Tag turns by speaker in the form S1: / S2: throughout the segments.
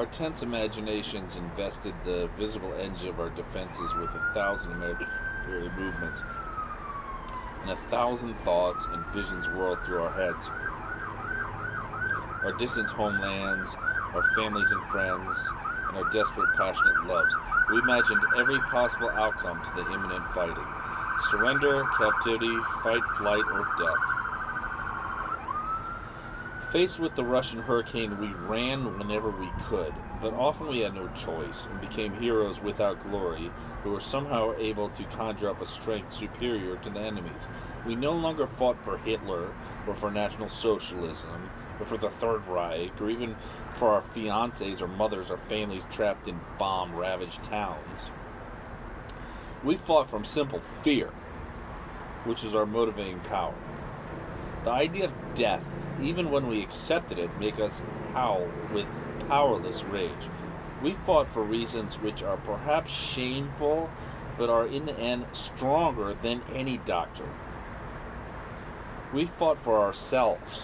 S1: Our tense imaginations invested the visible engine of our defenses with 1,000 imaginary movements, and 1,000 thoughts and visions whirled through our heads. Our distant homelands, our families and friends, and our desperate, passionate loves. We imagined every possible outcome to the imminent fighting: surrender, captivity, fight, flight, or death. Faced with the Russian hurricane, we ran whenever we could, but often we had no choice and became heroes without glory who were somehow able to conjure up a strength superior to the enemy's. We no longer fought for Hitler or for National Socialism or for the Third Reich or even for our fiancés or mothers or families trapped in bomb ravaged towns. We fought from simple fear, which was our motivating power. The idea of death, even when we accepted it, make us howl with powerless rage. We fought for reasons which are perhaps shameful, but are in the end stronger than any doctrine. We fought for ourselves,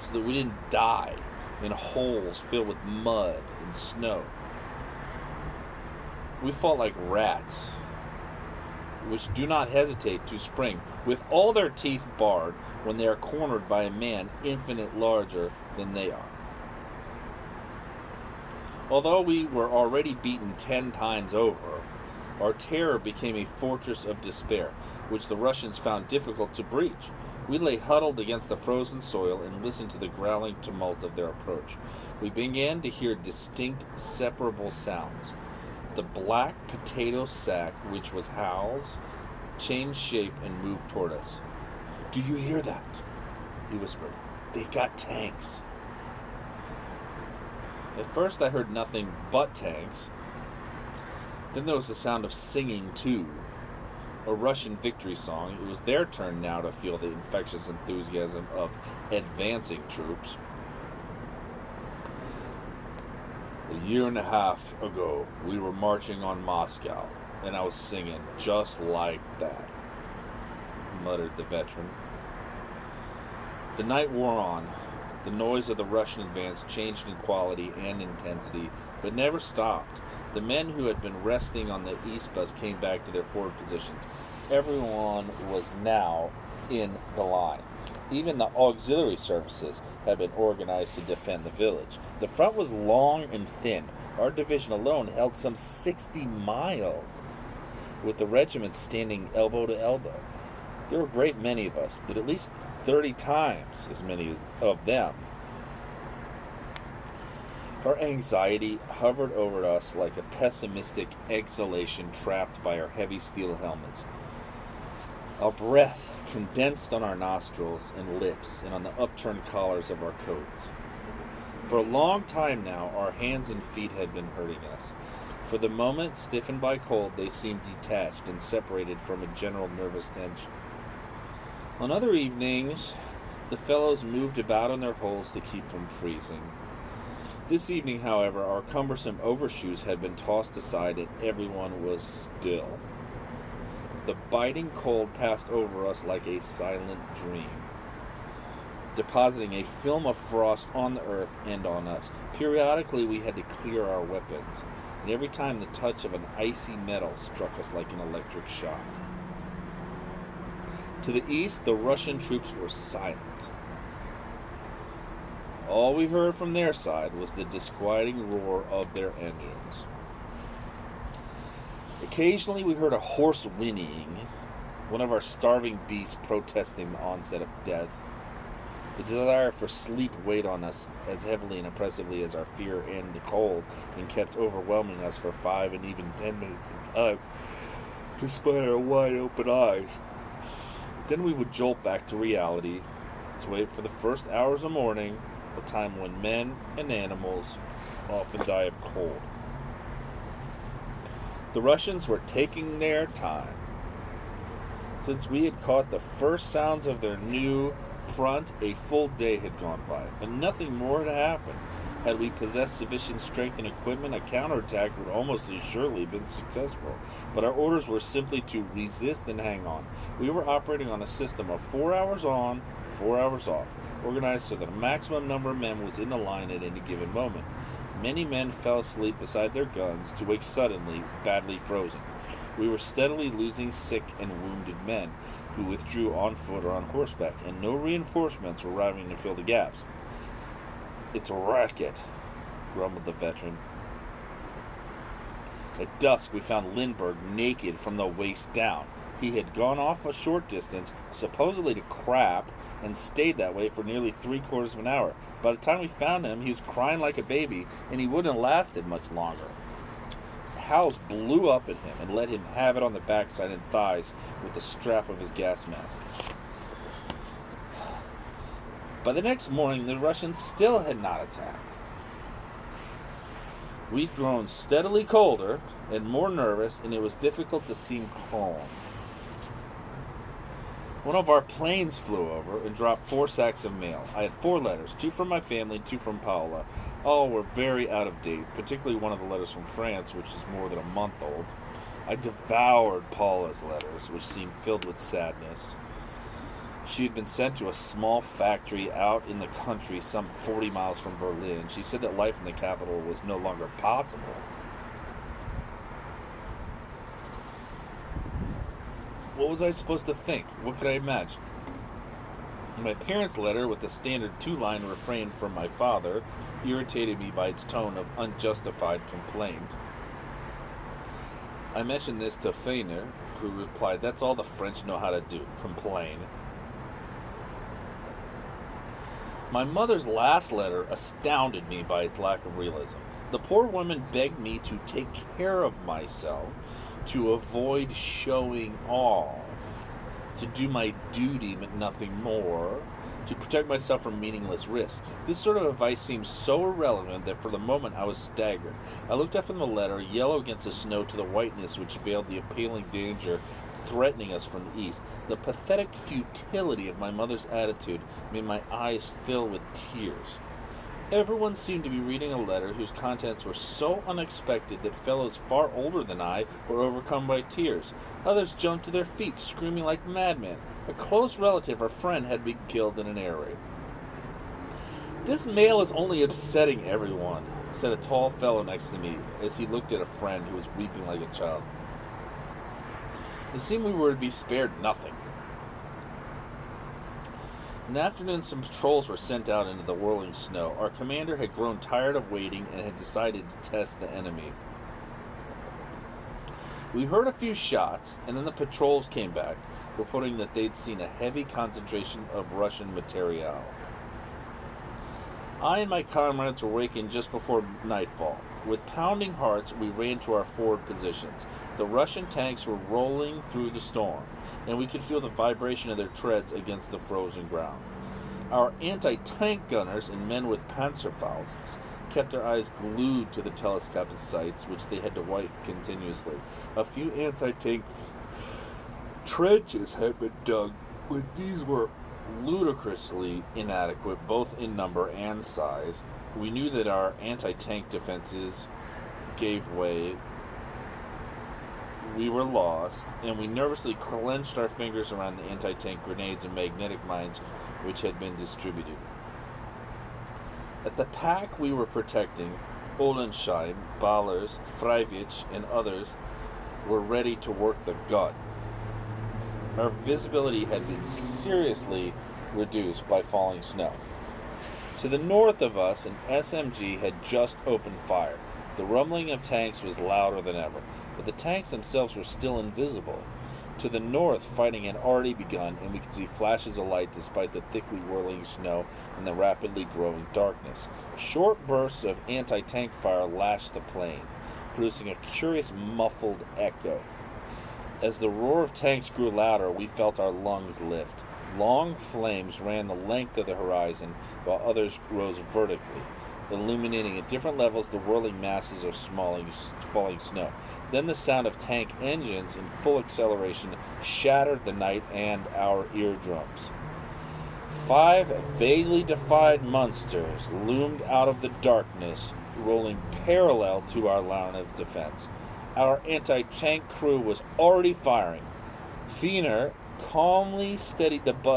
S1: so that we didn't die in holes filled with mud and snow. We fought like rats, which do not hesitate to spring with all their teeth bared when they are cornered by a man infinite larger than they are. Although we were already beaten 10 times over, our terror became a fortress of despair, which the Russians found difficult to breach. We lay huddled against the frozen soil and listened to the growling tumult of their approach. We began to hear distinct, separable sounds. The black potato sack, which was Hal's, changed shape and moved toward us. "Do you hear that?" he whispered. "They've got tanks." At first I heard nothing but tanks. Then there was the sound of singing too. A Russian victory song. It was their turn now to feel the infectious enthusiasm of advancing troops. "A year and a half ago, we were marching on Moscow, and I was singing just like that," muttered the veteran. The night wore on. The noise of the Russian advance changed in quality and intensity, but never stopped. The men who had been resting on the Ispas came back to their forward positions. Everyone was now in the line. Even the auxiliary services had been organized to defend the village. The front was long and thin. Our division alone held some 60 miles, with the regiments standing elbow to elbow. There were a great many of us, but at least 30 times as many of them. Our anxiety hovered over us like a pessimistic exhalation trapped by our heavy steel helmets. Our breath condensed on our nostrils and lips and on the upturned collars of our coats. For a long time now, our hands and feet had been hurting us. For the moment, stiffened by cold, they seemed detached and separated from a general nervous tension. On other evenings, the fellows moved about in their holes to keep from freezing. This evening, however, our cumbersome overshoes had been tossed aside and everyone was still. The biting cold passed over us like a silent dream, depositing a film of frost on the earth and on us. Periodically, we had to clear our weapons, and every time the touch of an icy metal struck us like an electric shock. To the east, the Russian troops were silent. All we heard from their side was the disquieting roar of their engines. Occasionally we heard a horse whinnying, one of our starving beasts protesting the onset of death. The desire for sleep weighed on us as heavily and oppressively as our fear and the cold, and kept overwhelming us for 5 and even 10 minutes at a time, despite our wide open eyes. Then we would jolt back to reality, to wait for the first hours of morning, a time when men and animals often die of cold. The Russians were taking their time. Since we had caught the first sounds of their new front, a full day had gone by, but nothing more had happened. Had we possessed sufficient strength and equipment, a counterattack would almost as surely have been successful. But our orders were simply to resist and hang on. We were operating on a system of 4 hours on, 4 hours off, organized so that a maximum number of men was in the line at any given moment. Many men fell asleep beside their guns to wake suddenly, badly frozen. We were steadily losing sick and wounded men, who withdrew on foot or on horseback, and no reinforcements were arriving to fill the gaps. "It's a racket," grumbled the veteran. At dusk, we found Lindbergh naked from the waist down. He had gone off a short distance, supposedly to crap, and stayed that way for nearly 3/4 of an hour. By the time we found him, he was crying like a baby, and he wouldn't have lasted much longer. Howells blew up at him and let him have it on the backside and thighs with the strap of his gas mask. By the next morning, the Russians still had not attacked. We'd grown steadily colder and more nervous, and it was difficult to seem calm. One of our planes flew over and dropped 4 sacks of mail. I had 4 letters, 2 from my family, 2 from Paola. All were very out of date, particularly one of the letters from France, which is more than a month old. I devoured Paula's letters, which seemed filled with sadness. She had been sent to a small factory out in the country some 40 miles from Berlin. She said that life in the capital was no longer possible. What was I supposed to think? What could I imagine? My parents' letter, with the standard 2-line refrain from my father, irritated me by its tone of unjustified complaint. I mentioned this to Feiner, who replied, "That's all the French know how to do, complain." My mother's last letter astounded me by its lack of realism. The poor woman begged me to take care of myself, to avoid showing off, to do my duty but nothing more, to protect myself from meaningless risks. This sort of advice seemed so irrelevant that for the moment I was staggered. I looked up from the letter, yellow against the snow, to the whiteness which veiled the appalling danger threatening us from the east. The pathetic futility of my mother's attitude made my eyes fill with tears. Everyone seemed to be reading a letter whose contents were so unexpected that fellows far older than I were overcome by tears. Others jumped to their feet, screaming like madmen. A close relative or friend had been killed in an air raid. "This mail is only upsetting everyone," said a tall fellow next to me as he looked at a friend who was weeping like a child. It seemed we were to be spared nothing. In the afternoon, some patrols were sent out into the whirling snow. Our commander had grown tired of waiting and had decided to test the enemy. We heard a few shots, and then the patrols came back, reporting that they'd seen a heavy concentration of Russian material. I and my comrades were wakened just before nightfall. With pounding hearts, we ran to our forward positions. The Russian tanks were rolling through the storm, and we could feel the vibration of their treads against the frozen ground. Our anti-tank gunners and men with Panzerfausts kept their eyes glued to the telescopic sights, which they had to wipe continuously. A few anti-tank trenches had been dug, but these were ludicrously inadequate, both in number and size. We knew that our anti-tank defenses gave way. We were lost, and we nervously clenched our fingers around the anti-tank grenades and magnetic mines which had been distributed. At the pack we were protecting, Ollensheim, Ballers, Freiwitz, and others were ready to work the gut. Our visibility had been seriously reduced by falling snow. To the north of us, an SMG had just opened fire. The rumbling of tanks was louder than ever, but the tanks themselves were still invisible. To the north, fighting had already begun, and we could see flashes of light despite the thickly whirling snow and the rapidly growing darkness. Short bursts of anti-tank fire lashed the plain, producing a curious muffled echo. As the roar of tanks grew louder, we felt our lungs lift. Long flames ran the length of the horizon, while others rose vertically, illuminating at different levels the whirling masses of falling snow. Then the sound of tank engines in full acceleration shattered the night and our eardrums. 5 vaguely defined monsters loomed out of the darkness, rolling parallel to our line of defense. Our anti-tank crew was already firing. Feiner calmly steadied the butt